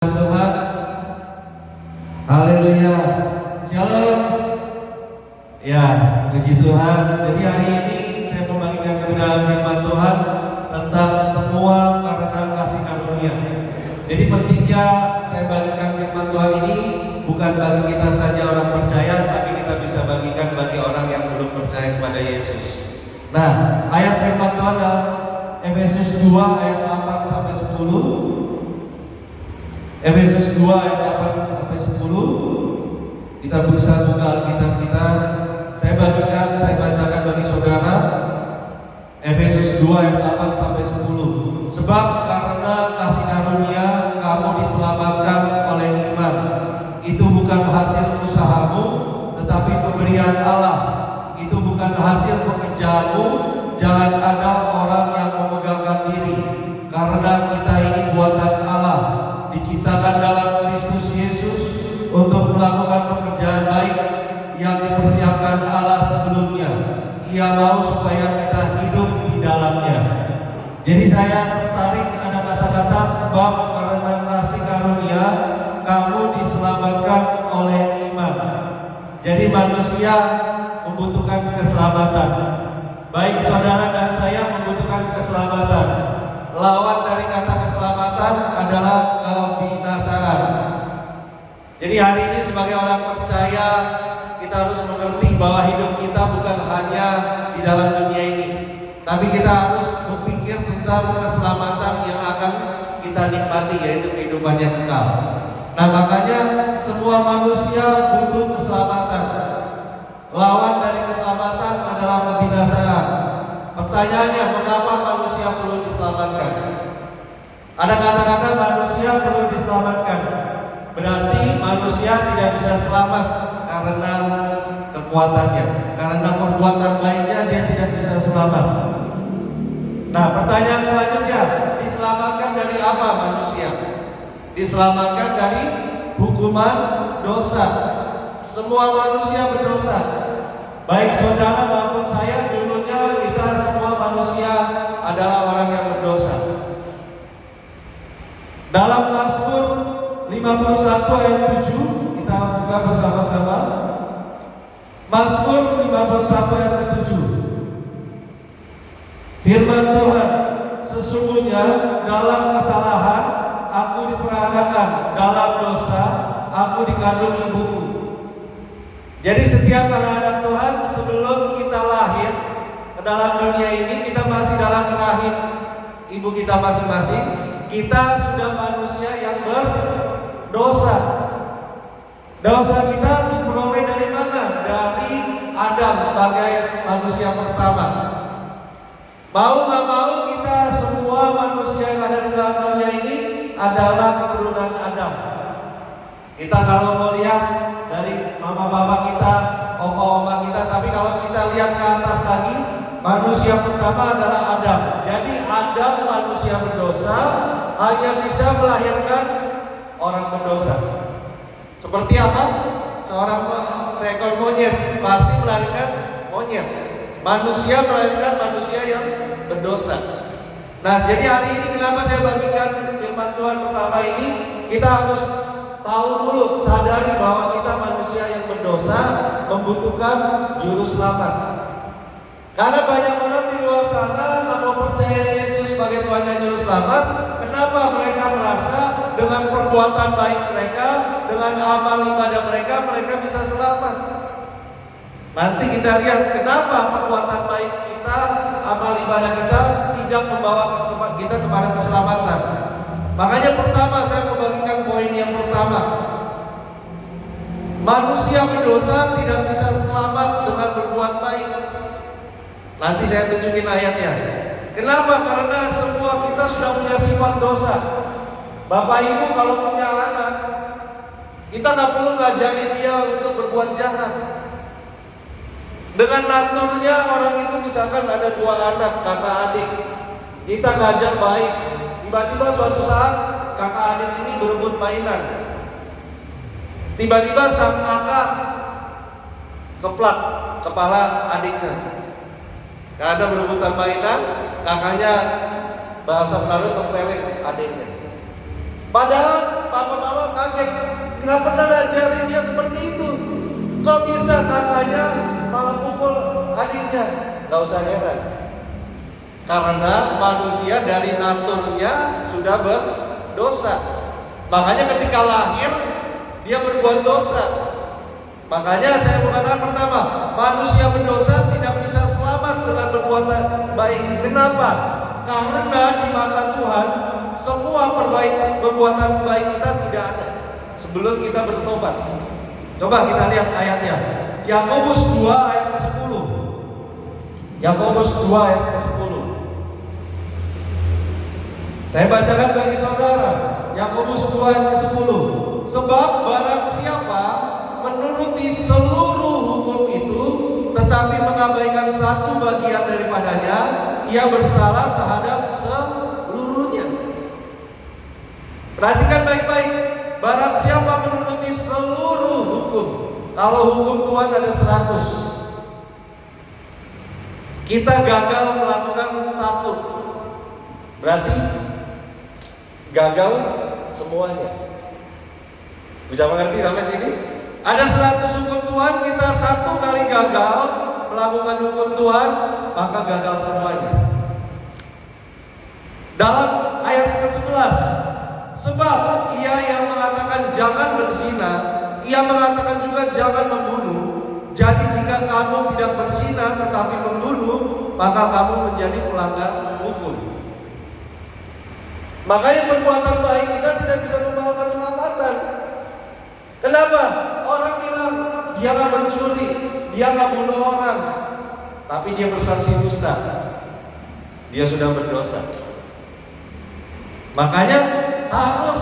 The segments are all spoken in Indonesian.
Tuhan, haleluya, shalom. Ya, puji Tuhan. Jadi hari ini saya membagikan kebenaran firman Tuhan tentang semua karena kasih karunia. Jadi pentingnya saya bagikan firman Tuhan ini bukan bagi kita saja orang percaya, tapi kita bisa bagikan bagi orang yang belum percaya kepada Yesus. Nah, ayat firman Tuhan dalam Efesus 2 ayat 8 sampai 10. Efesus 2 ayat 8 sampai 10. Kita bisa buka Alkitab kita. Saya bacakan bagi saudara. Efesus 2 ayat 8 sampai 10. Sebab karena kasih karunia kamu diselamatkan oleh iman. Itu bukan hasil usahamu, tetapi pemberian Allah. Itu bukan hasil pekerjaanmu. Jangan ada orang yang memegahkan diri, karena kita ini buatan Allah, diciptakan dalam Kristus Yesus untuk melakukan pekerjaan baik yang dipersiapkan Allah sebelumnya. Ia mau supaya kita hidup di dalamnya. Jadi saya tertarik ada kata-kata sebab karena kasih karunia kamu diselamatkan oleh iman. Jadi manusia membutuhkan keselamatan. Baik saudara dan saya membutuhkan keselamatan. Lawan dari kata keselamatan adalah kebinasaan. Jadi hari ini sebagai orang percaya kita harus mengerti bahwa hidup kita bukan hanya di dalam dunia ini, tapi kita harus berpikir tentang keselamatan yang akan kita nikmati, yaitu kehidupan yang kekal. Nah, makanya semua manusia butuh keselamatan. Lawan dari keselamatan adalah kebinasaan. Pertanyaannya, mengapa manusia perlu diselamatkan? Ada kata-kata manusia perlu diselamatkan. Berarti manusia tidak bisa selamat karena kekuatannya, karena perbuatan baiknya dia tidak bisa selamat. Nah, pertanyaan selanjutnya, diselamatkan dari apa manusia? Diselamatkan dari hukuman dosa. Semua manusia berdosa. Baik saudara maupun saya, dulunya kita semua manusia adalah orang yang berdosa. Dalam Mazmur 51 ayat 7, kita buka bersama-sama. Mazmur 51 ayat ke-7. Firman Tuhan, sesungguhnya dalam kesalahan aku diperanakan, dalam dosa aku dikandung ibuku. Jadi setiap anak-anak Tuhan sebelum kita lahir ke dalam dunia ini, kita masih dalam rahim ibu kita masing-masing. Kita sudah manusia yang berdosa. Dosa kita diperoleh dari mana? Dari Adam sebagai manusia pertama. Mau gak mau kita semua manusia yang ada di dalam dunia ini adalah keturunan Adam. Kita kalau mau lihat dari mama-mama kita, opa-oma kita, tapi kalau kita lihat ke atas lagi, manusia pertama adalah Adam. Jadi Adam manusia berdosa hanya bisa melahirkan orang berdosa. Seperti apa? Seekor monyet pasti melahirkan monyet. Manusia melahirkan manusia yang berdosa. Nah, jadi hari ini kenapa saya bagikan firman Tuhan pertama ini, kita harus tahu dulu, sadari bahwa kita manusia yang berdosa membutuhkan juru selamat. Karena banyak orang di luar sana tak mau percaya Yesus sebagai Tuhan dan Juru Selamat. Kenapa mereka merasa dengan perbuatan baik mereka, dengan amal ibadah mereka bisa selamat? Nanti kita lihat kenapa perbuatan baik kita, amal ibadah kita tidak membawa kita kepada keselamatan. Makanya pertama saya membagikan poin yang pertama. Manusia berdosa tidak bisa selamat dengan berbuat baik. Nanti saya tunjukin ayatnya. Kenapa? Karena semua kita sudah punya sifat dosa. Bapak ibu kalau punya anak, kita nggak perlu ngajarin dia untuk berbuat jahat. Dengan naturnya orang itu misalkan ada 2 anak, kakak adik, kita ngajar baik. Tiba-tiba suatu saat kakak adik ini berebut mainan. Tiba-tiba sang kakak keplak kepala adiknya. Karena berebutan mainan, kakaknya bahasa Melayu tempeleng adiknya. Padahal papa nggak pernah ngajarin dia seperti itu. Kok bisa kakaknya malah pukul adiknya? Gak usah heran, karena manusia dari naturnya sudah berdosa. Makanya ketika lahir dia berbuat dosa. Makanya saya mengatakan pertama, manusia berdosa tidak bisa selamat dengan perbuatan baik. Kenapa? Karena di mata Tuhan semua perbuatan baik kita tidak ada sebelum kita bertobat. Coba kita lihat ayatnya. Yakobus 2 ayat ke-10. Yakobus 2 ayat ke-10. Saya bacakan bagi saudara. Yakobus 2 ayat ke-10. Sebab barang siapa menuruti seluruh hukum itu tetapi mengabaikan satu bagian daripadanya, ia bersalah terhadap seluruhnya. Perhatikan baik-baik. Barang siapa menuruti seluruh hukum. Kalau hukum Tuhan ada 100, kita gagal melakukan satu, berarti gagal semuanya. Bisa mengerti sampai sini? Ada 100 hukum Tuhan, kita satu kali gagal melakukan hukum Tuhan, maka gagal semuanya. Dalam ayat ke-11, sebab ia yang mengatakan jangan berzina, ia mengatakan juga jangan membunuh. Jadi jika kamu tidak berzina tetapi membunuh, maka kamu menjadi pelanggar hukum. Makanya perbuatan baik kita tidak bisa membawa keselamatan. Kenapa? Orang bilang dia nggak mencuri, dia nggak bunuh orang, tapi dia bersaksi dusta, dia sudah berdosa. Makanya harus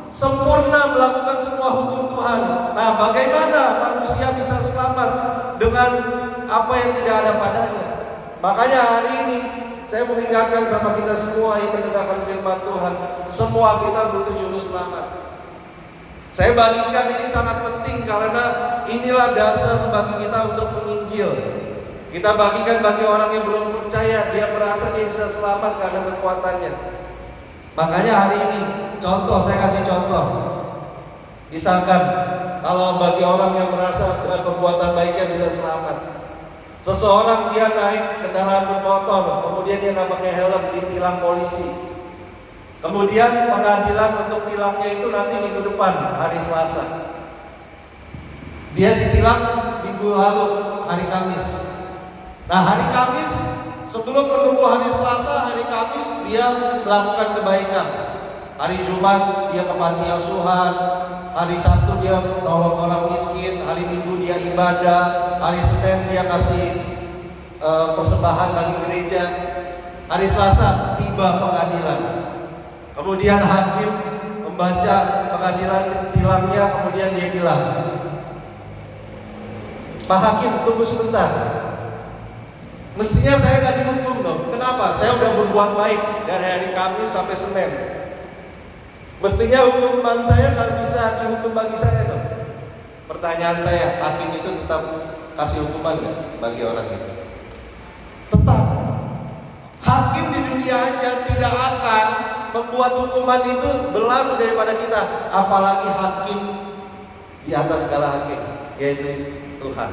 sempurna melakukan semua hukum Tuhan. Nah, bagaimana manusia bisa selamat dengan apa yang tidak ada padanya? Makanya hari ini saya mengingatkan sama kita semua yang mendengarkan firman Tuhan, semua kita butuh juru selamat. Saya bagikan ini sangat penting karena inilah dasar bagi kita untuk menginjil. Kita bagikan bagi orang yang belum percaya, dia merasa dia bisa selamat karena kekuatannya. Makanya hari ini, contoh, saya kasih contoh. Misalkan, kalau bagi orang yang merasa dengan perbuatan baiknya bisa selamat. Seseorang dia naik kendaraan bermotor, kemudian dia nggak pakai helm, ditilang polisi. Kemudian pengadilan untuk tilangnya itu nanti minggu depan, hari Selasa. Dia ditilang minggu lalu, hari Kamis. Nah, hari Kamis, sebelum menunggu hari Selasa, hari Kamis dia melakukan kebaikan. Hari Jumat dia ke panti asuhan, hari Sabtu dia nolong orang miskin, hari Minggu dia ibadah, hari Senin dia kasih persembahan bagi gereja. Hari Selasa tiba pengadilan. Kemudian hakim membaca pengadilan tilangnya, kemudian dia bilang, Pak Hakim, tunggu sebentar. Mestinya saya nggak dihukum dong. Kenapa? Saya udah berbuat baik dari hari Kamis sampai Senin. Mestinya hukuman saya nggak bisa dihukum bagi saya dong. Pertanyaan saya, hakim itu tetap kasih hukuman nggak bagi orang itu? Tetap. Hakim di dunia aja tidak akan membuat hukuman itu berlaku daripada kita, apalagi hakim di atas segala hakim, yaitu Tuhan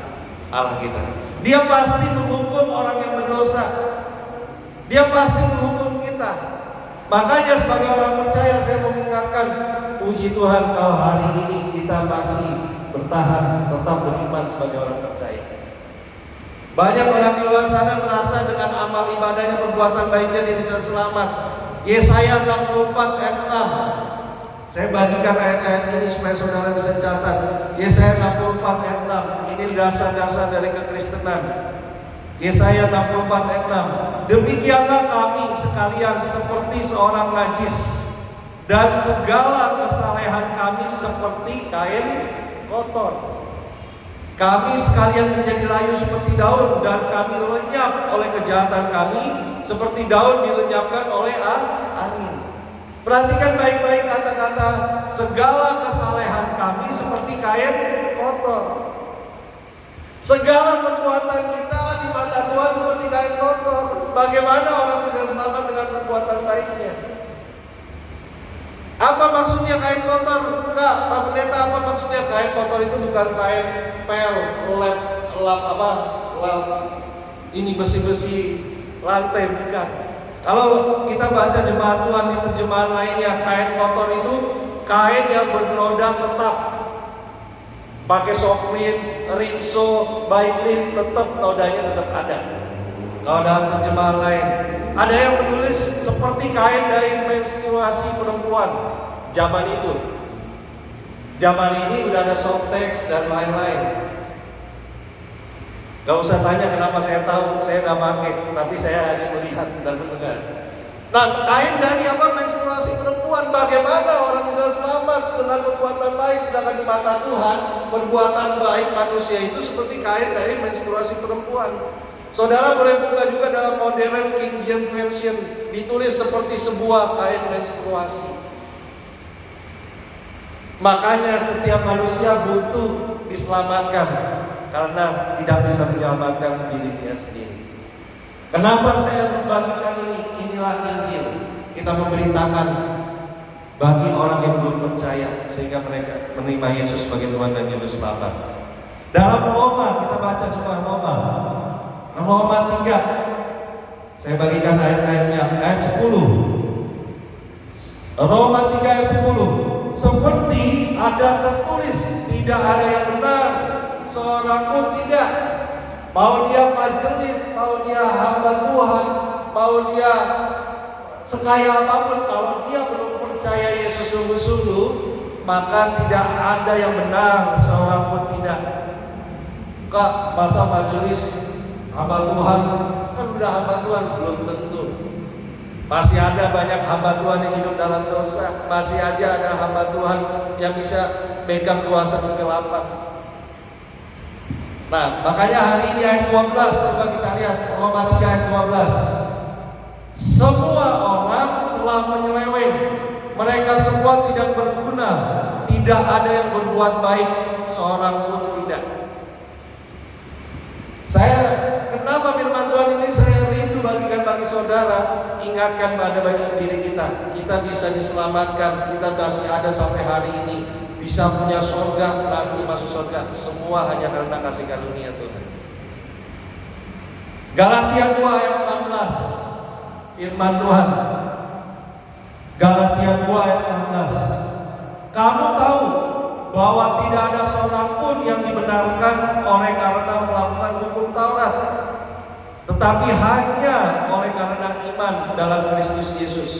Allah kita. Dia pasti menghukum orang yang berdosa. Dia pasti menghukum kita. Makanya sebagai orang percaya saya mengingatkan, puji Tuhan kalau hari ini kita masih bertahan, tetap beriman sebagai orang percaya. Banyak orang di luar sana merasa dengan amal ibadahnya, perbuatan baiknya dia bisa selamat. Yesaya 64 ayat 6. Saya bagikan ayat-ayat ini supaya saudara bisa catat. Yesaya 64 ayat 6. Ini dasar-dasar dari kekristenan. Yesaya 64 ayat 6. Demikianlah kami sekalian seperti seorang najis, dan segala kesalehan kami seperti kain kotor. Kami sekalian menjadi layu seperti daun, dan kami lenyap oleh kejahatan kami seperti daun dilenyapkan oleh angin. Perhatikan baik-baik kata-kata, segala kesalehan kami seperti kain kotor. Segala perbuatan kita di mata Tuhan seperti kain kotor. Bagaimana orang bisa selamat dengan perbuatan baiknya? Apa maksudnya kain kotor? Pak Pendeta, apa maksudnya kain kotor itu bukan kain pel, lap ini besi-besi lantai, bukan. Kalau kita baca jemaat Tuhan di terjemahan lainnya, kain kotor itu kain yang bernoda tetap. Pakai soklin, rinso, baiklin, tetap nodanya tetap ada. Kalau dalam terjemahan lain, ada yang menulis seperti kain dari menstruasi perempuan zaman itu. Zaman ini udah ada softtex dan lain-lain. Gak usah tanya kenapa saya tahu, saya gak pakai, tapi saya hanya melihat dan mendengar. Nah, kain dari menstruasi perempuan, bagaimana orang bisa selamat dengan perbuatan baik, sedangkan di mata Tuhan perbuatan baik manusia itu seperti kain dari menstruasi perempuan. Saudara boleh buka juga dalam modern King James Version, ditulis seperti sebuah kain menstruasi. Makanya setiap manusia butuh diselamatkan, karena tidak bisa menyelamatkan dirinya sendiri. Kenapa saya membagikan ini? Inilah Injil. Kita memberitakan bagi orang yang belum percaya, sehingga mereka menerima Yesus sebagai Tuhan dan Juru Selamat. Dalam Roma, kita baca coba Roma 3. Saya bagikan ayat-ayatnya, ayat 10. Roma 3 ayat 10. Seperti ada tertulis, tidak ada yang benar, seorang pun tidak. Mau dia majelis, mau dia hamba Tuhan, mau dia sekaya apapun, kalau dia belum percaya Yesus sungguh-sungguh, maka tidak ada yang benar, seorang pun tidak. Kak, masa majelis hamba Tuhan, kan udah hamba Tuhan, belum tentu. Masih ada banyak hamba Tuhan yang hidup dalam dosa. Masih aja ada hamba Tuhan yang bisa pegang kuasa kegelapan. Nah, makanya hari ini ayat 12, coba kita lihat Roma 3 ayat 12. Semua orang telah menyeleweng, mereka semua tidak berguna, tidak ada yang berbuat baik, seorang pun tidak. Kenapa firman Tuhan ini saya rindu bagikan bagi saudara, ingatkan pada bagi diri kita. Kita bisa diselamatkan, kita masih ada sampai hari ini, bisa punya surga, nanti masuk surga, semua hanya karena kasih karunia Tuhan. Galatia 2 ayat 16, firman Tuhan. Galatia 2 ayat 16. Kamu tahu bahwa tidak ada seorang pun yang dibenarkan oleh karena melakukan hukum Taurat, tetapi hanya oleh karena iman dalam Kristus Yesus.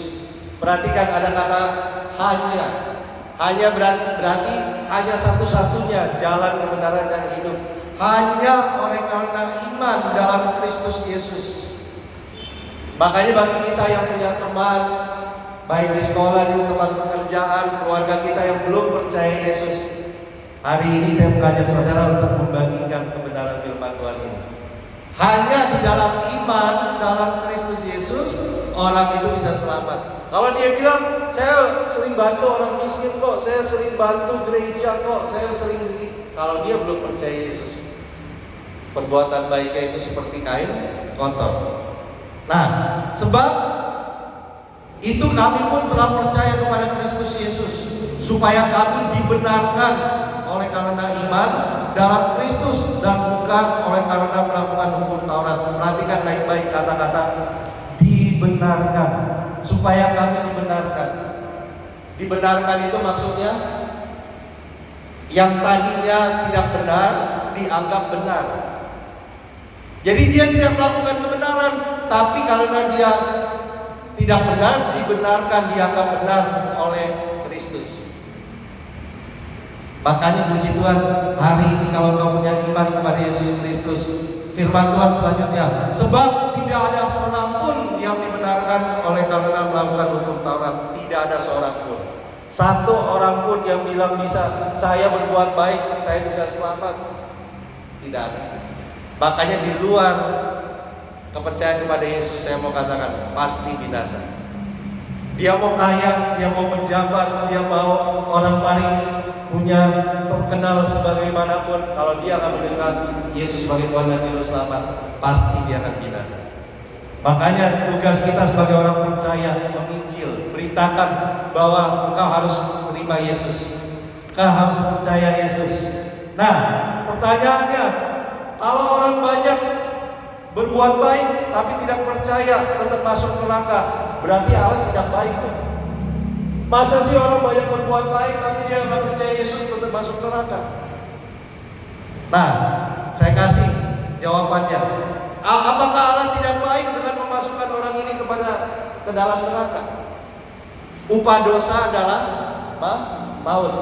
Perhatikan ada kata hanya. Hanya berarti hanya satu-satunya jalan kebenaran dan hidup. Hanya oleh karena iman dalam Kristus Yesus. Makanya bagi kita yang punya teman, baik di sekolah, di tempat pekerjaan, keluarga kita yang belum percaya Yesus, hari ini saya mengajak saudara untuk membagikan kebenaran firman Tuhan ini. Hanya di dalam iman dalam Kristus Yesus, orang itu bisa selamat. Kalau dia bilang, saya sering bantu orang miskin kok, saya sering bantu gereja kok, saya sering begini. Kalau dia belum percaya Yesus, perbuatan baiknya itu seperti kain kotor. Nah, sebab itu kami pun telah percaya kepada Kristus Yesus, supaya kami dibenarkan oleh karena iman dalam Kristus dan bukan oleh karena melakukan hukum Taurat. Perhatikan baik-baik kata-kata dibenarkan. Supaya kami dibenarkan. Dibenarkan itu maksudnya yang tadinya tidak benar dianggap benar. Jadi dia tidak melakukan kebenaran, tapi karena dia tidak benar, dibenarkan, dianggap benar oleh Kristus. Makanya puji Tuhan, hari ini kalau kau punya iman kepada Yesus Kristus, firman Tuhan selanjutnya, sebab tidak ada seorang pun yang dibenarkan oleh karena melakukan hukum Taurat. Tidak ada seorang pun. Satu orang pun yang bilang bisa, saya berbuat baik, saya bisa selamat. Tidak ada. Makanya di luar kepercayaan kepada Yesus, saya mau katakan, pasti binasa. Dia mau kaya, dia mau pejabat, dia mau orang paling punya terkenal sebagaimanapun, kalau dia akan menerima Yesus sebagai Tuhan dan Juru Selamat, pasti dia akan binasa. Makanya tugas kita sebagai orang percaya menginjil, beritakan bahwa engkau harus menerima Yesus. harus percaya Yesus. Nah, pertanyaannya, kalau orang banyak berbuat baik tapi tidak percaya, tetap masuk neraka, berarti Allah tidak baik tuh. Masa sih orang banyak berbuat baik tapi dia nggak percaya Yesus tetap masuk neraka? Nah, saya kasih jawabannya. Apakah Allah tidak baik dengan memasukkan orang ini ke dalam neraka? Upah dosa adalah maut.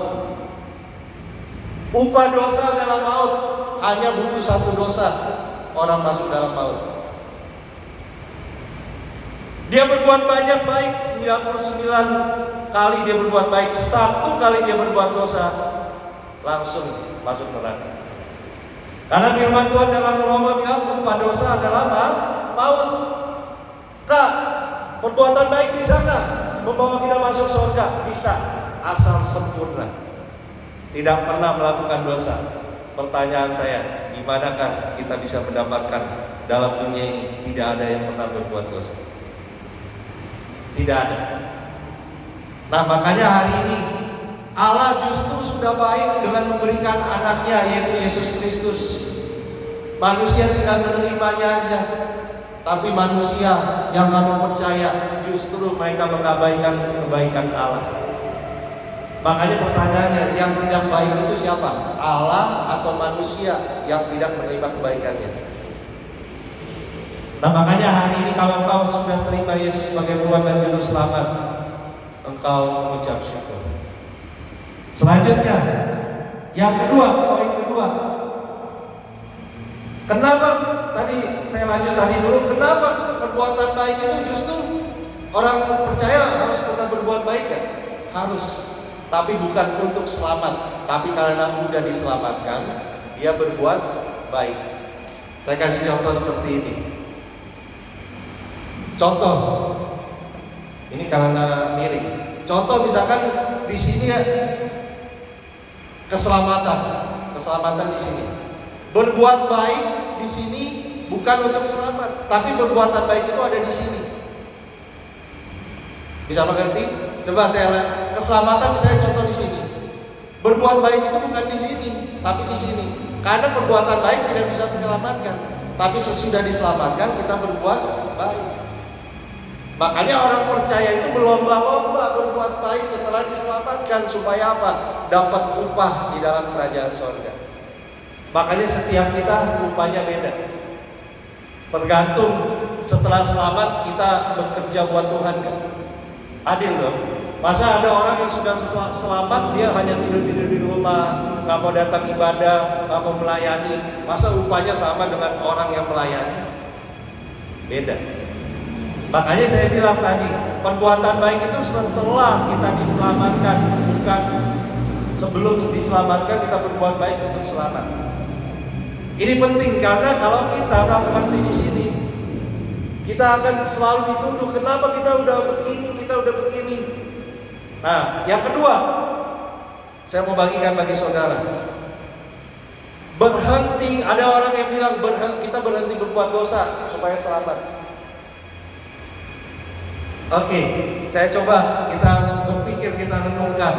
Upah dosa adalah maut. Hanya butuh satu dosa, orang masuk dalam maut. Dia berbuat banyak baik, 99 kali dia berbuat baik, 1 kali dia berbuat dosa, langsung masuk neraka. Karena firman Tuhan dalam Roma bilang upah dosa adalah maut. Kak, perbuatan baik bisa nggak membawa kita masuk surga? Bisa, asal sempurna, tidak pernah melakukan dosa. Pertanyaan saya, gimanakah kita bisa mendapatkan dalam dunia ini tidak ada yang pernah berbuat dosa? Tidak ada. Nah, makanya hari ini Allah justru sudah baik dengan memberikan anaknya, yaitu Yesus Kristus. Manusia tinggal menerimanya aja. Tapi manusia yang nggak mau percaya, justru mereka mengabaikan kebaikan Allah. Makanya pertanyaannya, yang tidak baik itu siapa? Allah atau manusia yang tidak menerima kebaikannya? Nah, makanya hari ini kalau engkau sudah terima Yesus sebagai Tuhan dan Juru Selamat, engkau mengucap syukur. Selanjutnya, yang kedua, poin kedua. Kenapa tadi saya lanjut tadi dulu? Kenapa perbuatan baik itu justru orang percaya harus tetap berbuat baik ya? Harus, tapi bukan untuk selamat, tapi karena sudah diselamatkan, dia berbuat baik. Saya kasih contoh seperti ini. Contoh, ini karena miring. Contoh misalkan di sini ya, keselamatan di sini. Berbuat baik di sini bukan untuk selamat, tapi perbuatan baik itu ada di sini. Bisa mengerti? Coba saya keselamatan misalnya contoh di sini. Berbuat baik itu bukan di sini, tapi di sini. Karena perbuatan baik tidak bisa menyelamatkan, tapi sesudah diselamatkan kita berbuat baik. Makanya orang percaya itu berlomba-lomba berbuat baik setelah diselamatkan supaya apa? Dapat upah di dalam kerajaan surga. Makanya setiap kita upahnya beda. Tergantung setelah selamat kita bekerja buat Tuhan kan? Adil dong. Masa ada orang yang sudah selamat dia hanya tidur-tidur di rumah, nggak mau datang ibadah, nggak mau melayani. Masa upahnya sama dengan orang yang melayani? Beda. Makanya saya bilang tadi, perbuatan baik itu setelah kita diselamatkan, bukan sebelum diselamatkan kita berbuat baik untuk selamat. Ini penting karena kalau kita nggak mengerti di sini, kita akan selalu dituduh kenapa kita udah begini. Nah, yang kedua, saya mau bagikan bagi saudara. Berhenti, ada orang yang bilang kita berhenti berbuat dosa supaya selamat. Oke, saya coba kita berpikir, kita renungkan.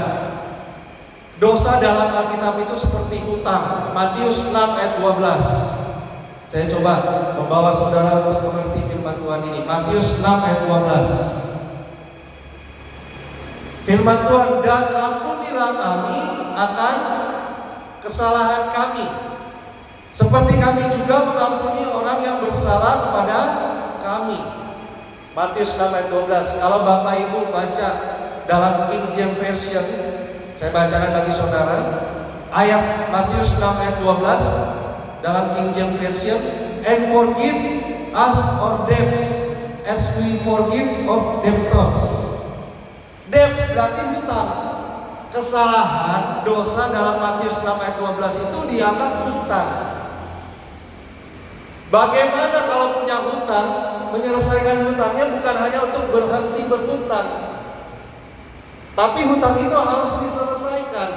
Dosa dalam Alkitab itu seperti hutang. Matius 6 ayat 12. Saya coba membawa saudara untuk mengerti firman Tuhan ini. Matius 6 ayat 12. Firman Tuhan, dan ampunilah kami akan kesalahan kami, seperti kami juga mengampuni orang yang bersalah kepada kami. Matius 6 ayat 12. Kalau Bapak Ibu baca dalam King James Version, saya bacakan bagi saudara ayat Matius 6 ayat 12 dalam King James Version. And forgive us our debts as we forgive of debtors. Debts berarti hutang. Kesalahan, dosa dalam Matius 6 ayat 12 itu dianggap hutang. Bagaimana kalau punya hutang, menyelesaikan hutangnya bukan hanya untuk berhenti berhutang, tapi hutang itu harus diselesaikan.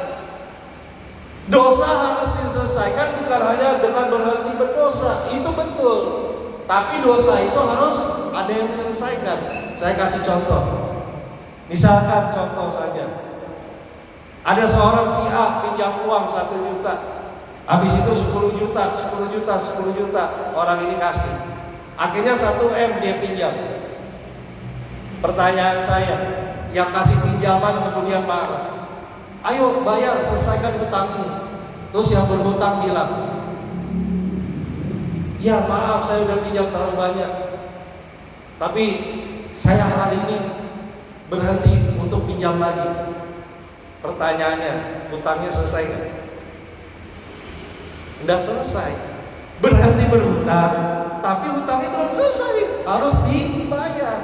Dosa harus diselesaikan bukan hanya dengan berhenti berdosa, itu betul. Tapi dosa itu harus ada yang menyelesaikan. Saya kasih contoh. Misalkan contoh saja. Ada seorang si A pinjam uang 1 juta. Habis itu 10 juta, 10 juta, 10 juta. Orang ini kasih. Akhirnya 1 M dia pinjam. Pertanyaan saya, yang kasih pinjaman kemudian marah. Ayo bayar, selesaikan hutangmu. Terus yang berhutang bilang, ya maaf saya udah pinjam terlalu banyak. Tapi saya hari ini berhenti untuk pinjam lagi. Pertanyaannya, hutangnya selesai nggak? Nggak selesai. Berhenti berhutang, tapi hutangnya belum selesai, harus dibayar.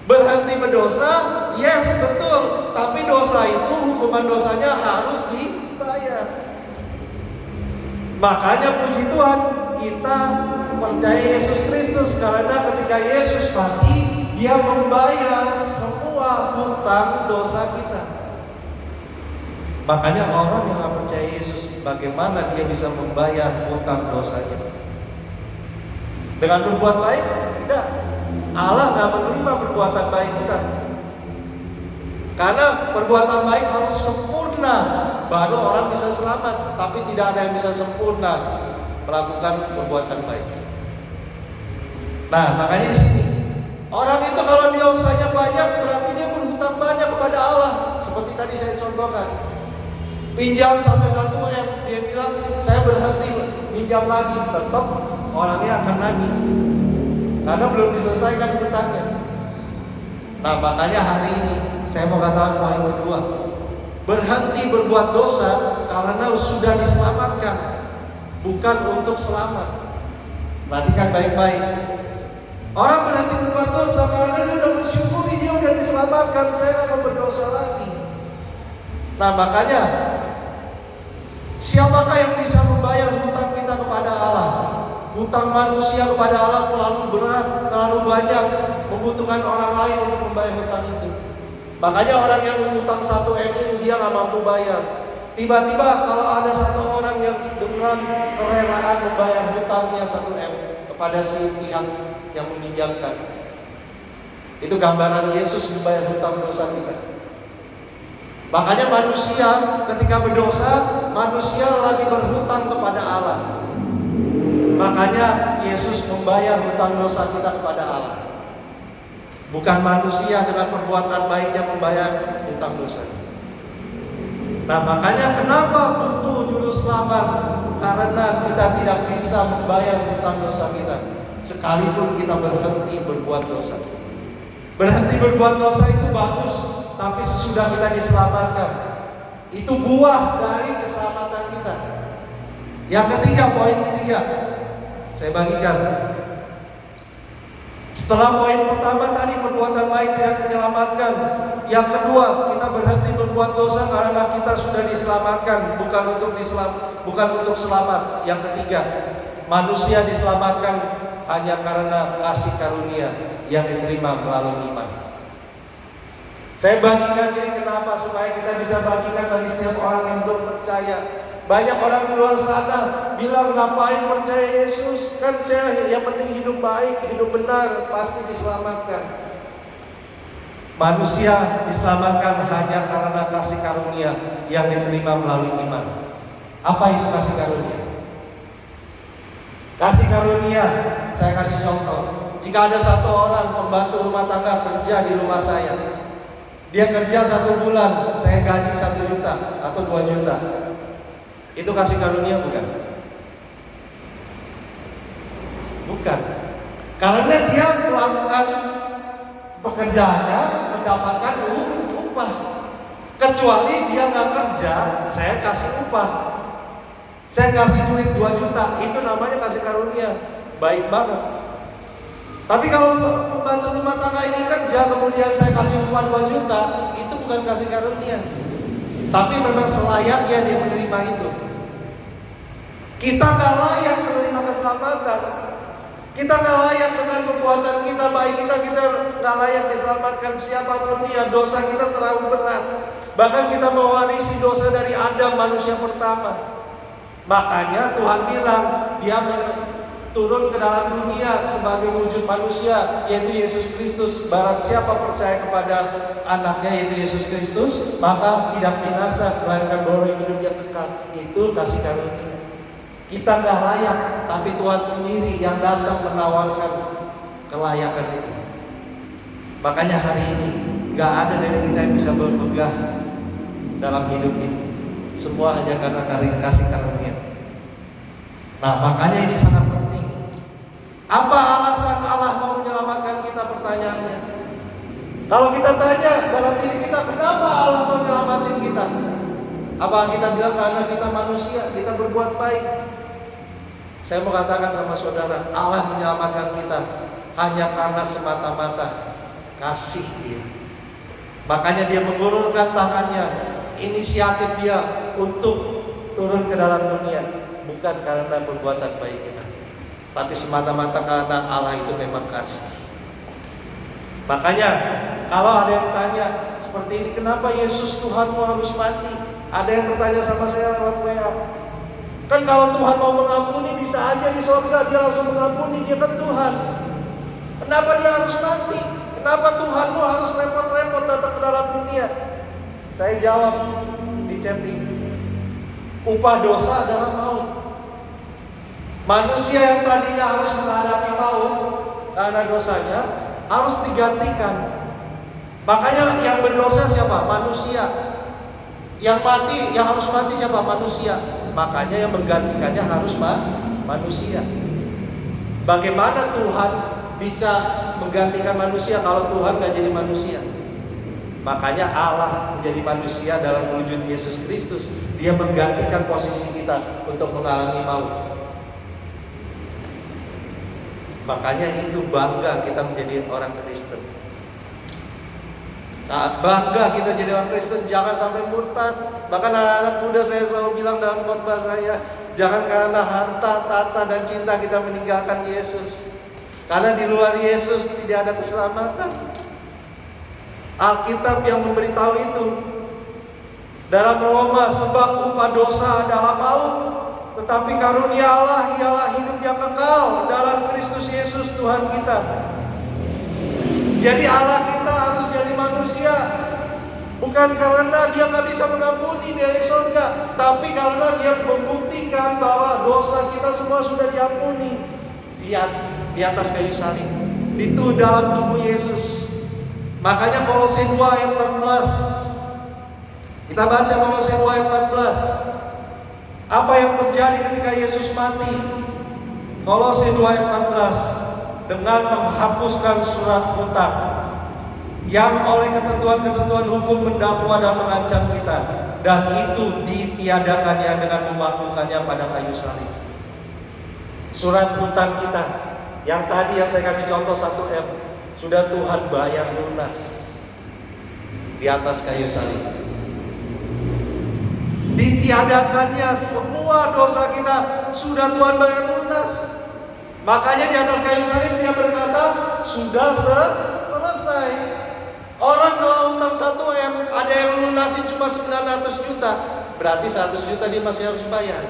Berhenti berdosa, yes betul, tapi dosa itu hukuman dosanya harus dibayar. Makanya puji Tuhan, kita percaya Yesus Kristus karena ketika Yesus mati, Dia membayar semua hutang dosa kita. Makanya orang yang nggak percaya Yesus, bagaimana dia bisa membayar hutang dosanya? Dengan berbuat baik? Tidak. Allah nggak menerima perbuatan baik kita. Karena perbuatan baik harus sempurna, baru orang bisa selamat. Tapi tidak ada yang bisa sempurna melakukan perbuatan baik. Nah, makanya di sini orang itu kalau dosanya banyak, berarti dia berhutang banyak kepada Allah. Seperti tadi saya contohkan. Pinjam sampai 1 M, dia bilang saya berhenti pinjam lagi, tetap orangnya akan nagih karena belum diselesaikan hutangnya. Nah makanya hari ini saya mau katakan poin kedua, berhenti berbuat dosa karena sudah diselamatkan, bukan untuk selamat. Perhatikan baik-baik. Orang berhenti berbuat dosa karena dia udah bersyukuri dia udah diselamatkan, saya nggak mau berdosa lagi. Nah makanya siapakah yang bisa membayar hutang kita kepada Allah? Hutang manusia kepada Allah terlalu berat, terlalu banyak, membutuhkan orang lain untuk membayar hutang itu. Makanya orang yang mengutang 1 M ini dia nggak mampu bayar. Tiba-tiba kalau ada satu orang yang dengan kerelaan membayar hutangnya 1 M kepada si pihak yang meminjamkan, itu gambaran Yesus membayar hutang dosa kita. Makanya manusia ketika berdosa, manusia lagi berhutang kepada Allah. Makanya Yesus membayar hutang dosa kita kepada Allah. Bukan manusia dengan perbuatan baiknya membayar hutang dosa. Nah makanya kenapa butuh juru selamat? Karena kita tidak bisa membayar hutang dosa kita, sekalipun kita berhenti berbuat dosa. Berhenti berbuat dosa itu bagus, tapi sesudah kita diselamatkan, itu buah dari keselamatan kita. Yang ketiga, poin ketiga, saya bagikan. Setelah poin pertama tadi perbuatan baik tidak menyelamatkan, yang kedua kita berhenti berbuat dosa karena kita sudah diselamatkan, bukan untuk selamat. Yang ketiga, manusia diselamatkan hanya karena kasih karunia yang diterima melalui iman. Saya bagikan ini kenapa? Supaya kita bisa bagikan bagi setiap orang yang belum percaya. Banyak orang di luar sana bilang, ngapain percaya Yesus? Kan saya yang penting hidup baik, hidup benar, pasti diselamatkan. Manusia diselamatkan hanya karena kasih karunia yang diterima melalui iman. Apa itu kasih karunia? Kasih karunia, saya kasih contoh. Jika ada satu orang pembantu rumah tangga kerja di rumah saya, dia kerja 1 bulan, saya gaji 1 juta atau 2 juta. Itu kasih karunia bukan? Bukan. Karena dia melakukan pekerjaannya mendapatkan upah. Kecuali dia nggak kerja, saya kasih upah. Saya kasih duit 2 juta, itu namanya kasih karunia. Baik banget. Tapi kalau pembantu rumah tangga ini kerja, kemudian saya kasih upah 2 juta, itu bukan kasih karunia. Tapi memang selayaknya dia menerima itu. Kita nggak layak menerima keselamatan. Kita nggak layak dengan perbuatan kita baik kita nggak layak diselamatkan siapapun dia. Dosa kita terlalu berat. Bahkan kita mewarisi dosa dari Adam, manusia pertama. Makanya Tuhan bilang, turun ke dalam dunia sebagai wujud manusia, yaitu Yesus Kristus. Barang siapa percaya kepada anaknya, yaitu Yesus Kristus, maka tidak binasa, melainkan beroleh hidup yang kekal. Itu kasih karunia. Kita nggak layak, tapi Tuhan sendiri yang datang menawarkan kelayakan itu. Makanya hari ini nggak ada dari kita yang bisa bermegah dalam hidup ini. Semua hanya karena kasih karunia. Nah, makanya ini sangat penting. Apa alasan Allah mau menyelamatkan kita? Pertanyaannya. Kalau kita tanya dalam diri kita, kenapa Allah mau menyelamatkan kita? Apa kita bilang karena kita manusia, kita berbuat baik? Saya mau katakan sama saudara, Allah menyelamatkan kita hanya karena semata-mata kasih Dia. Makanya Dia mengulurkan tangannya, inisiatif Dia untuk turun ke dalam dunia, bukan karena perbuatan baik kita, tapi semata-mata karena Allah itu memang kasih. Makanya kalau ada yang tanya seperti ini, kenapa Yesus Tuhanmu harus mati? Ada yang bertanya sama saya lewat WA. Kan kalau Tuhan mau mengampuni bisa aja di surga Dia langsung mengampuni, Dia kan Tuhan. Kenapa Dia harus mati? Kenapa Tuhanmu harus repot-repot datang ke dalam dunia? Saya jawab di chatting, upah dosa adalah maut. Manusia yang tadinya harus menghadapi maut karena dosanya harus digantikan. Makanya yang berdosa siapa? Manusia. Yang mati, yang harus mati siapa? Manusia. Makanya yang menggantikannya harus manusia. Bagaimana Tuhan bisa menggantikan manusia kalau Tuhan gak jadi manusia? Makanya Allah menjadi manusia dalam wujud Yesus Kristus. Dia menggantikan posisi kita untuk mengalami maut. Makanya itu bangga kita menjadi orang Kristen. Nah, bangga kita jadi orang Kristen, jangan sampai murtad. Bahkan anak-anak muda saya selalu bilang dalam khotbah saya, jangan karena harta, tahta, dan cinta kita meninggalkan Yesus. Karena di luar Yesus tidak ada keselamatan. Alkitab yang memberitahu itu. Dalam Roma, sebab upah dosa adalah maut, tetapi karunia Allah ialah hidup yang kekal dalam Kristus Yesus Tuhan kita. Jadi Allah kita harus jadi manusia, bukan karena Dia nggak bisa mengampuni dari surga, tapi karena Dia membuktikan bahwa dosa kita semua sudah diampuni di atas kayu salib. Itu dalam tubuh Yesus. Makanya Kolose 2 ayat 14. Kita baca Kolose 2 ayat 14. Apa yang terjadi ketika Yesus mati? Kolose 2 ayat 14. Dengan menghapuskan surat hutang yang oleh ketentuan-ketentuan hukum mendakwa dan mengancam kita, dan itu ditiadakannya dengan memakukannya pada kayu salib. Surat hutang kita yang tadi yang saya kasih contoh 1M sudah Tuhan bayar lunas di atas kayu salib. Ditiadakannya semua dosa kita sudah Tuhan bayar lunas. Makanya di atas kayu salib Dia berkata, sudah selesai. Orang kalau utang 1M, ada yang lunasin cuma 900 juta, berarti 100 juta dia masih harus bayar.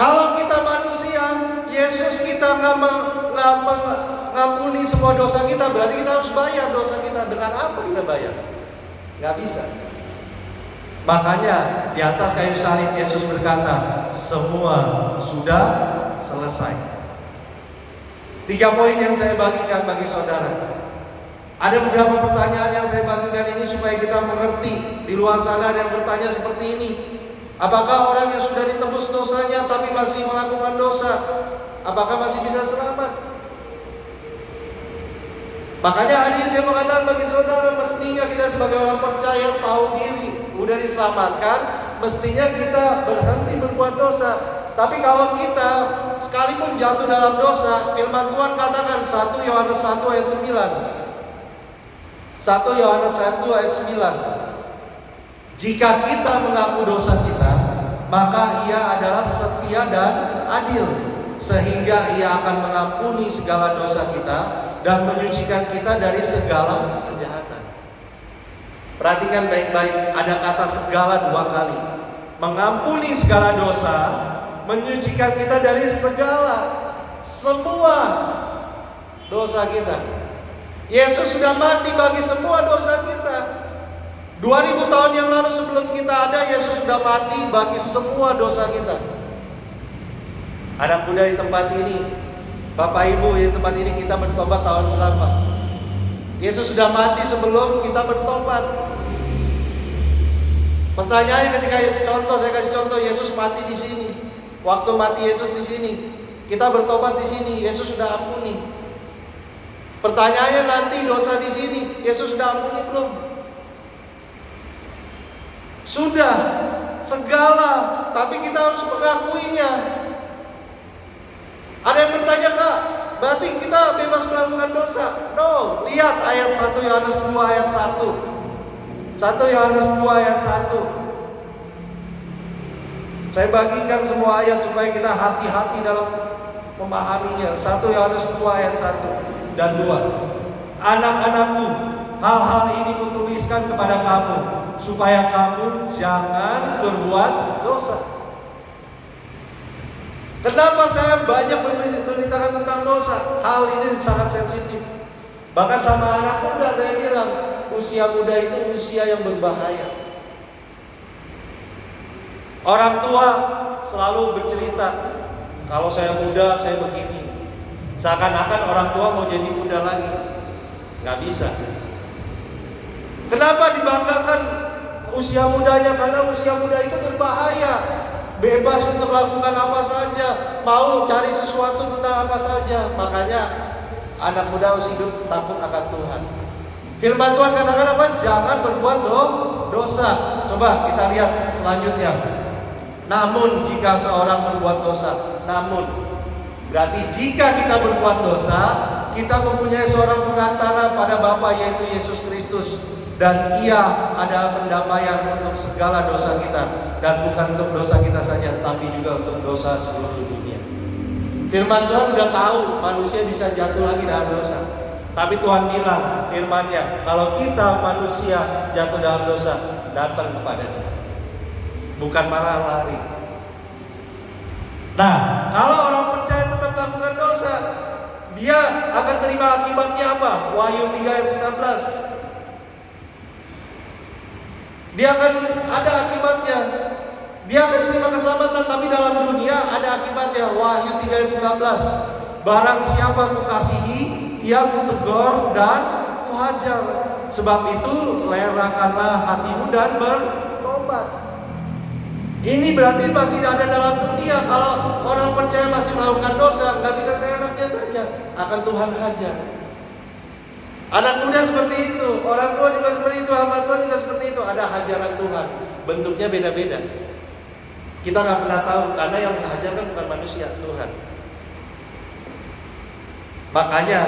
Kalau kita manusia, Yesus kita nggak mengampuni semua dosa kita, berarti kita harus bayar dosa kita. Dengan apa kita bayar? Nggak bisa. Makanya di atas kayu salib Yesus berkata, semua sudah selesai. 3 poin yang saya bagikan bagi saudara. Ada beberapa pertanyaan yang saya bagikan ini supaya kita mengerti. Di luar sana ada yang bertanya seperti ini. Apakah orang yang sudah ditebus dosanya tapi masih melakukan dosa, apakah masih bisa selamat? Makanya hari ini saya mengatakan bagi saudara, mestinya kita sebagai orang percaya tahu diri, udah diselamatkan, mestinya kita berhenti berbuat dosa. Tapi kalau kita sekalipun jatuh dalam dosa, firman Tuhan katakan 1 Yohanes 1 ayat 9. 1 Yohanes 1 ayat 9. Jika kita mengaku dosa kita, maka Ia adalah setia dan adil, sehingga Ia akan mengampuni segala dosa kita dan menyucikan kita dari segala kejahatan. Perhatikan baik-baik, ada kata segala 2 kali. Mengampuni segala dosa menyucikan kita dari semua dosa kita. Yesus sudah mati bagi semua dosa kita. 2000 tahun yang lalu sebelum kita ada, Yesus sudah mati bagi semua dosa kita. Anak muda di tempat ini, Bapak Ibu di tempat ini, kita bertobat tahun berapa? Yesus sudah mati sebelum kita bertobat. Pertanyaannya ketika saya kasih contoh, Yesus mati di sini. Waktu mati Yesus di sini, kita bertobat di sini, Yesus sudah ampuni. Pertanyaannya nanti dosa di sini, Yesus sudah ampuni belum? Sudah, segala, tapi kita harus mengakuinya. Ada yang bertanya, Kak, berarti kita bebas melakukan dosa? No, lihat ayat 1 Yohanes 2 ayat 1. 1 Yohanes 2 ayat 1. Saya bagikan semua ayat supaya kita hati-hati dalam memahaminya. 1 Yohanes 2 ayat 1 dan 2. Anak-anakku, hal-hal ini kutuliskan kepada kamu, supaya kamu jangan berbuat dosa. Kenapa saya banyak memberitakan tentang dosa? Hal ini sangat sensitif. Bahkan sama anak muda saya bilang, usia muda itu usia yang berbahaya. Orang tua selalu bercerita, kalau saya muda saya begini. Seakan-akan orang tua mau jadi muda lagi. Nggak bisa. Kenapa dibanggakan usia mudanya? Karena usia muda itu berbahaya. Bebas untuk melakukan apa saja, mau cari sesuatu tentang apa saja. Makanya anak muda harus hidup takut akan Tuhan. Firman Tuhan katakan apa? Jangan berbuat dosa. Coba kita lihat selanjutnya. Namun jika seorang berbuat dosa, berarti jika kita berbuat dosa, kita mempunyai seorang pengantara pada Bapa, yaitu Yesus Kristus. Dan Ia adalah pendamaian untuk segala dosa kita. Dan bukan untuk dosa kita saja, tapi juga untuk dosa seluruh dunia. Firman Tuhan udah tahu manusia bisa jatuh lagi dalam dosa. Tapi Tuhan bilang firman-Nya, kalau kita manusia jatuh dalam dosa, datang kepada Dia, bukan malah lari. Nah, kalau orang percaya tetap melakukan dosa, dia akan terima akibatnya apa? Wahyu 3 ayat 19. Dia akan ada akibatnya. Dia akan terima keselamatan, tapi dalam dunia ada akibatnya. Wahyu 3 ayat 19. Barang siapa kukasihi, ia kutegur dan kuhajar. Sebab itu lerakanlah hatimu dan bertobat. Ini berarti masih ada dalam dunia. Kalau orang percaya masih melakukan dosa, nggak bisa seenaknya saja, akan Tuhan hajar. Anak muda seperti itu, orang tua juga seperti itu, hamba Tuhan juga seperti itu. Ada hajaran Tuhan, bentuknya beda-beda. Kita nggak pernah tahu, karena yang menghajarkan bukan manusia, Tuhan. Makanya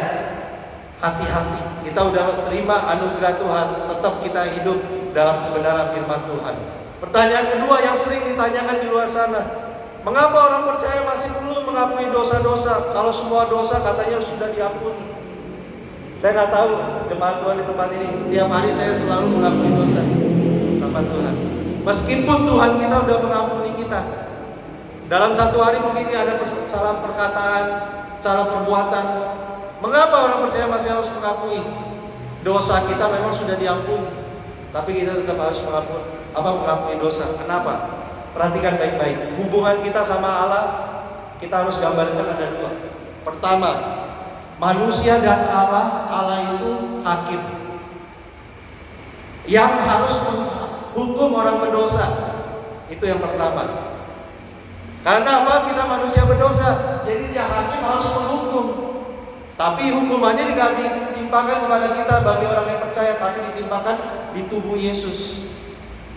hati-hati. Kita udah terima anugerah Tuhan, tetap kita hidup dalam kebenaran firman Tuhan. Pertanyaan kedua yang sering ditanyakan di luar sana, mengapa orang percaya masih perlu mengakui dosa-dosa kalau semua dosa katanya sudah diampuni? Saya nggak tahu jemaat Tuhan di tempat ini, setiap hari saya selalu mengakui dosa sama Tuhan. Meskipun Tuhan kita udah mengampuni kita, dalam satu hari mungkin ada salah perkataan, salah perbuatan. Mengapa orang percaya masih harus mengakui dosa kita memang sudah diampuni, tapi kita tetap harus mengakui dosa? Kenapa? Perhatikan baik-baik. Hubungan kita sama Allah, kita harus gambarkan ada dua. Pertama, manusia dan Allah itu hakim yang harus menghukum orang berdosa. Itu yang pertama. Karena apa? Kita manusia berdosa, jadi dia hakim harus menghukum. Tapi hukumannya tidak ditimpakan kepada kita bagi orang yang percaya, tapi ditimpakan di tubuh Yesus.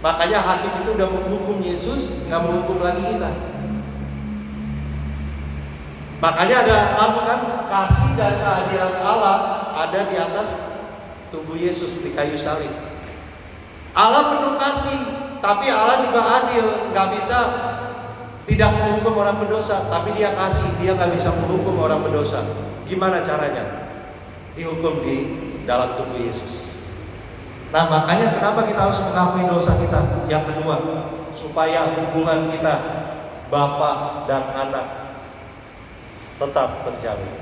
Makanya hakim itu udah menghukum Yesus, nggak menghukum lagi kita. Makanya ada kan, kasih dan kehadiran Allah ada di atas tubuh Yesus di kayu salib. Allah penuh kasih, tapi Allah juga adil, nggak bisa tidak menghukum orang berdosa, tapi Dia kasih, Dia nggak bisa menghukum orang berdosa. Gimana caranya? Dihukum di dalam tubuh Yesus. Nah, makanya kenapa kita harus mengakui dosa kita? Yang kedua, supaya hubungan kita Bapa dan anak tetap terjalin.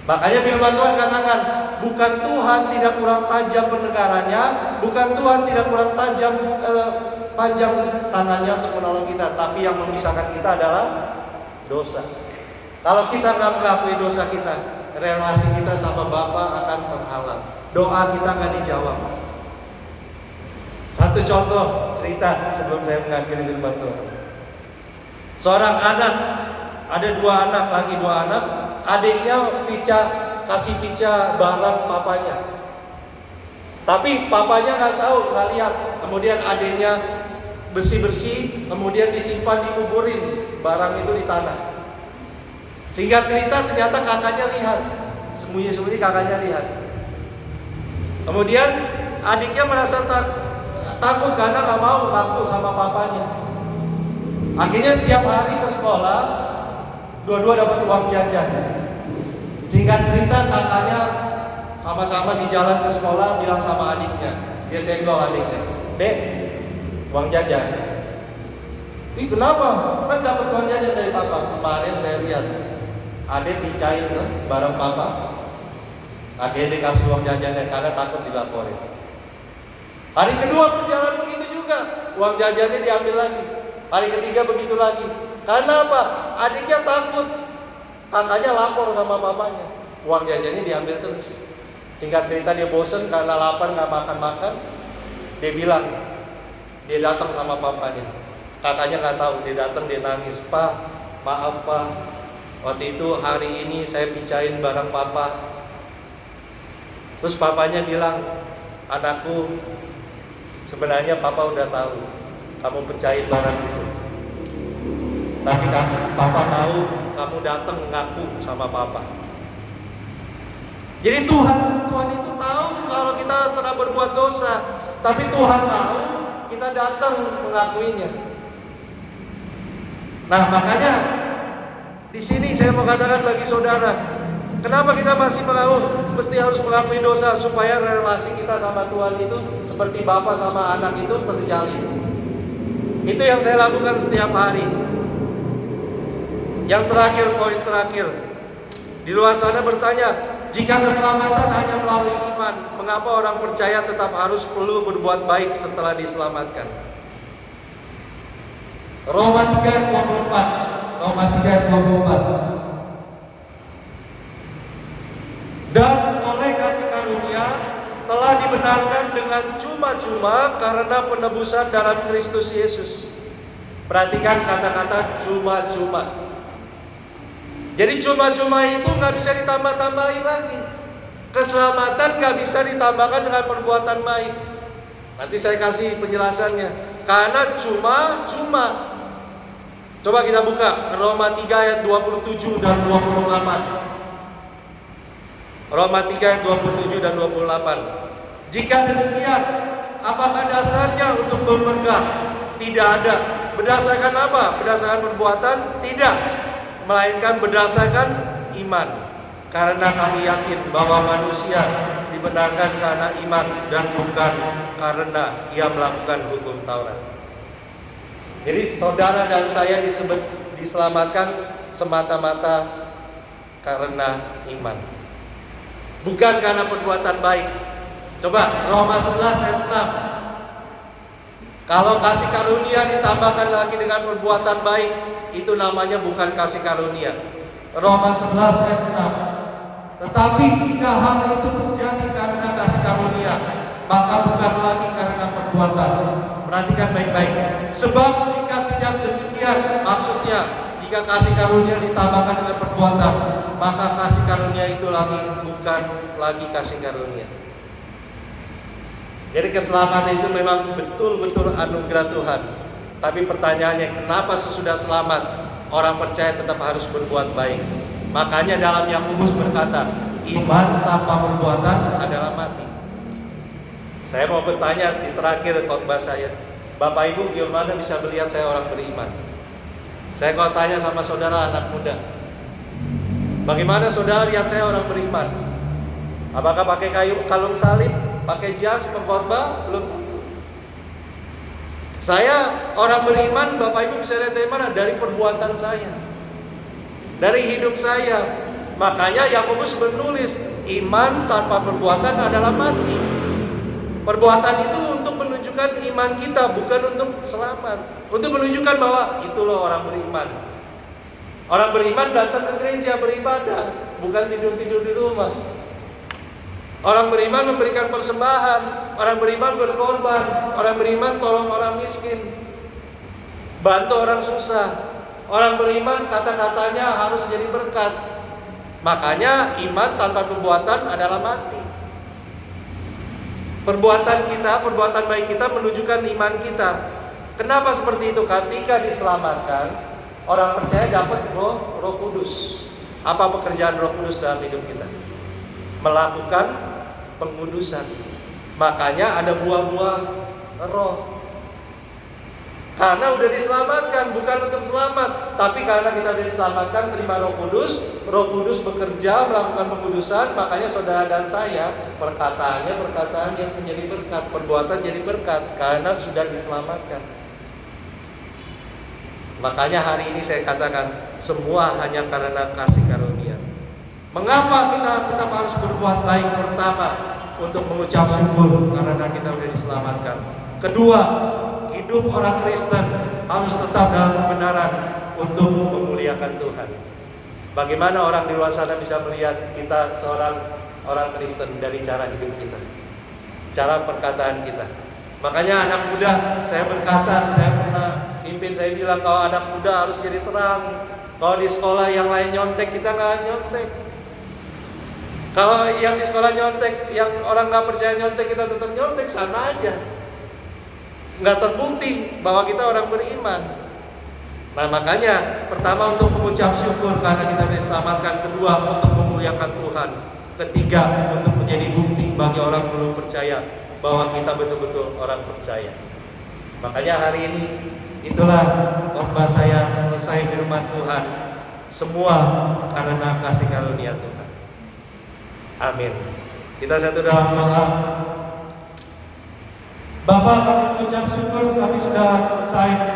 Makanya firman Tuhan katakan, bukan Tuhan tidak kurang tajam pendengarannya, bukan Tuhan tidak kurang tajam panjang tangannya untuk menolong kita, tapi yang memisahkan kita adalah dosa. Kalau kita nggak mengakui dosa kita, relasi kita sama Bapa akan terhalang, doa kita akan dijawab. Satu contoh cerita sebelum saya mengakhiri firman Tuhan. Seorang anak, ada dua anak, adiknya kasih pica barang papanya. Tapi papanya nggak tahu, nggak lihat. Kemudian adiknya bersih-bersih, kemudian disimpan, dikuburin barang itu di tanah. Singkat cerita, ternyata kakaknya lihat, sembunyi-sembunyi kakaknya lihat. Kemudian adiknya merasa takut karena nggak mau ngaku sama papanya. Akhirnya tiap hari ke sekolah, dua-dua dapat uang jajan. Singkat cerita, kakaknya sama-sama di jalan ke sekolah bilang sama adiknya, dia senggol adiknya, "Dek, uang jajan." "Ih, kenapa? Kan dapat uang jajan dari papa." "Kemarin saya lihat adik picain barang papa." Adik dikasih uang jajannya karena takut dilaporin. Hari kedua berjalan begitu juga, uang jajannya diambil lagi. Hari ketiga begitu lagi. Karena apa? Adiknya takut kakaknya lapor sama papanya, uang jajannya diambil terus. Singkat cerita, dia bosen karena lapar, nggak makan-makan. Dia bilang, dia datang sama papanya. Kakaknya nggak tahu, dia datang, dia nangis, "Pak, maaf Pak, waktu itu hari ini saya picain barang papa." Terus papanya bilang, "Anakku, sebenarnya papa udah tahu kamu pecahin barang itu. Tapi papa tahu kamu datang ngaku sama papa." Jadi Tuhan itu tahu kalau kita telah berbuat dosa, tapi Tuhan tahu kita datang mengakuinya. Nah, makanya di sini saya mau katakan bagi saudara, kenapa kita masih mesti harus mengakui dosa supaya relasi kita sama Tuhan itu seperti Bapa sama anak itu terjalin. Itu yang saya lakukan setiap hari. Yang terakhir, poin terakhir. Di luar sana bertanya, jika keselamatan hanya melalui iman, mengapa orang percaya tetap harus perlu berbuat baik setelah diselamatkan? Roma 3:24. Dan oleh kasih karunia telah dibenarkan dengan cuma-cuma karena penebusan dalam Kristus Yesus. Perhatikan kata-kata cuma-cuma. Jadi cuma-cuma itu nggak bisa ditambah-tambahin lagi. Keselamatan nggak bisa ditambahkan dengan perbuatan baik. Nanti saya kasih penjelasannya. Karena cuma-cuma. Coba kita buka Roma 3 ayat 27 dan 28. Roma 3 ayat 27 dan 28. Jika demikian, apakah dasarnya untuk bermegah? Tidak ada. Berdasarkan apa? Berdasarkan perbuatan? Tidak. Melainkan berdasarkan iman. Karena kami yakin bahwa manusia dibenarkan karena iman dan bukan karena ia melakukan hukum Taurat. Jadi saudara dan saya diselamatkan semata-mata karena iman, bukan karena perbuatan baik. Coba Roma 11 ayat 6. Kalau kasih karunia ditambahkan lagi dengan perbuatan baik, itu namanya bukan kasih karunia. Roma 11 ayat 6. Tetapi jika hal itu terjadi karena kasih karunia, maka bukan lagi karena perbuatan. Perhatikan baik-baik. Sebab jika tidak demikian, maksudnya jika kasih karunia ditambahkan dengan perbuatan, maka kasih karunia itu bukan lagi kasih karunia. Jadi keselamatan itu memang betul-betul anugerah Tuhan. Tapi pertanyaannya, kenapa sesudah selamat orang percaya tetap harus berbuat baik? Makanya dalam Yakobus berkata, iman tanpa perbuatan adalah mati. Saya mau bertanya di terakhir khotbah saya, Bapak Ibu gimana bisa melihat saya orang beriman? Saya kalau tanya sama saudara anak muda, bagaimana saudara lihat saya orang beriman? Apakah pakai kalung salib, pakai jas, pengkhotbah? Belum tentu. Saya orang beriman, Bapak Ibu bisa lihat dari mana? Dari perbuatan saya, dari hidup saya. Makanya Yakobus menulis, iman tanpa perbuatan adalah mati. Perbuatan itu untuk menunjukkan iman kita, bukan untuk selamat. Untuk menunjukkan bahwa itu loh orang beriman. Orang beriman datang ke gereja beribadah, bukan tidur-tidur di rumah. Orang beriman memberikan persembahan, orang beriman berkorban, orang beriman tolong orang miskin, bantu orang susah. Orang beriman kata-katanya harus jadi berkat. Makanya iman tanpa perbuatan adalah mati. Perbuatan kita, perbuatan baik kita menunjukkan iman kita. Kenapa seperti itu? Ketika diselamatkan, orang percaya dapat Roh Kudus. Apa pekerjaan Roh Kudus dalam hidup kita? Melakukan pengudusan. Makanya ada buah-buah roh. Karena udah diselamatkan, bukan untuk selamat, tapi karena kita sudah diselamatkan, terima Roh Kudus. Roh Kudus bekerja melakukan pengudusan. Makanya saudara dan saya, perkataannya perkataan yang menjadi berkat, perbuatan jadi berkat karena sudah diselamatkan. Makanya hari ini saya katakan, semua hanya karena kasih karunia. Mengapa kita tetap harus berbuat baik? Pertama, untuk mengucap syukur karena kita sudah diselamatkan. Kedua, hidup orang Kristen harus tetap dalam kebenaran untuk memuliakan Tuhan. Bagaimana orang di luar sana bisa melihat kita seorang orang Kristen dari cara hidup kita, cara perkataan kita. Makanya anak muda, saya berkata, saya pernah pimpin, saya bilang kalau anak muda harus jadi terang. Kalau di sekolah yang lain nyontek, kita nggak nyontek. Kalau yang di sekolah nyontek, yang orang nggak percaya nyontek, kita tetap nyontek, sama aja. Nggak terbukti bahwa kita orang beriman. Nah makanya, pertama untuk mengucap syukur karena kita diselamatkan. Kedua, untuk memuliakan Tuhan. Ketiga, untuk menjadi bukti bagi orang belum percaya bahwa kita betul-betul orang percaya. Makanya hari ini, itulah khotbah saya, selesai firman Tuhan. Semua karena kasih karunia Tuhan. Amin. Kita satu dalam doa. Bapak, kami mengucap syukur, kami sudah selesai